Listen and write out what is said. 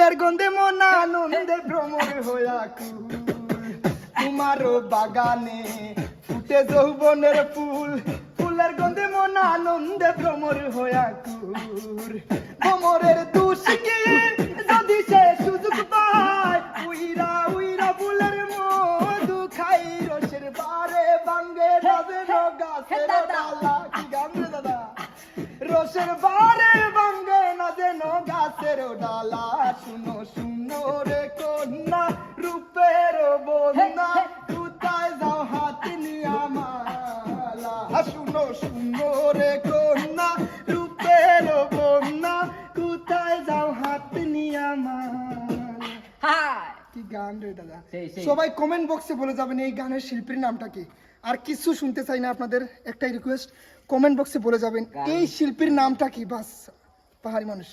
ফুলের গন্ধে মন আনন্দে ভ্রমর হইয়া কুল তোমারও বাগানে ফুটে যৌবনের ফুল ফুলের গন্ধে মন আনন্দে ভ্রমর হইয়া কুল ভ্রমরের দুষ কি যদি সে সুযোগ পায় উইরা উইরা ফুলের মধু খাই রসের বারে ভাঙ্গে রাজে গাছের ডালা কি গান রে দাদা রসের বারে ভাঙ্গে না যেন গাছের ডালা শুনো শুনো রে কন্যা রূপের বন্যা কোথায় যাও হাত নিয়া মালা শুনো শুনো রে কন্যা রূপের বন্যা কোথায় যাও হাত নিয়া মালা কি গান রে দাদা সবাই কমেন্ট বক্সে বলে যাবেন এই গানের শিল্পীর নামটা কি আর কিছু শুনতে চাই না আপনাদের একটাই রিকোয়েস্ট কমেন্ট বক্সে বলে যাবেন এই শিল্পীর নামটা কি বাস পাহাড়ি মানুষ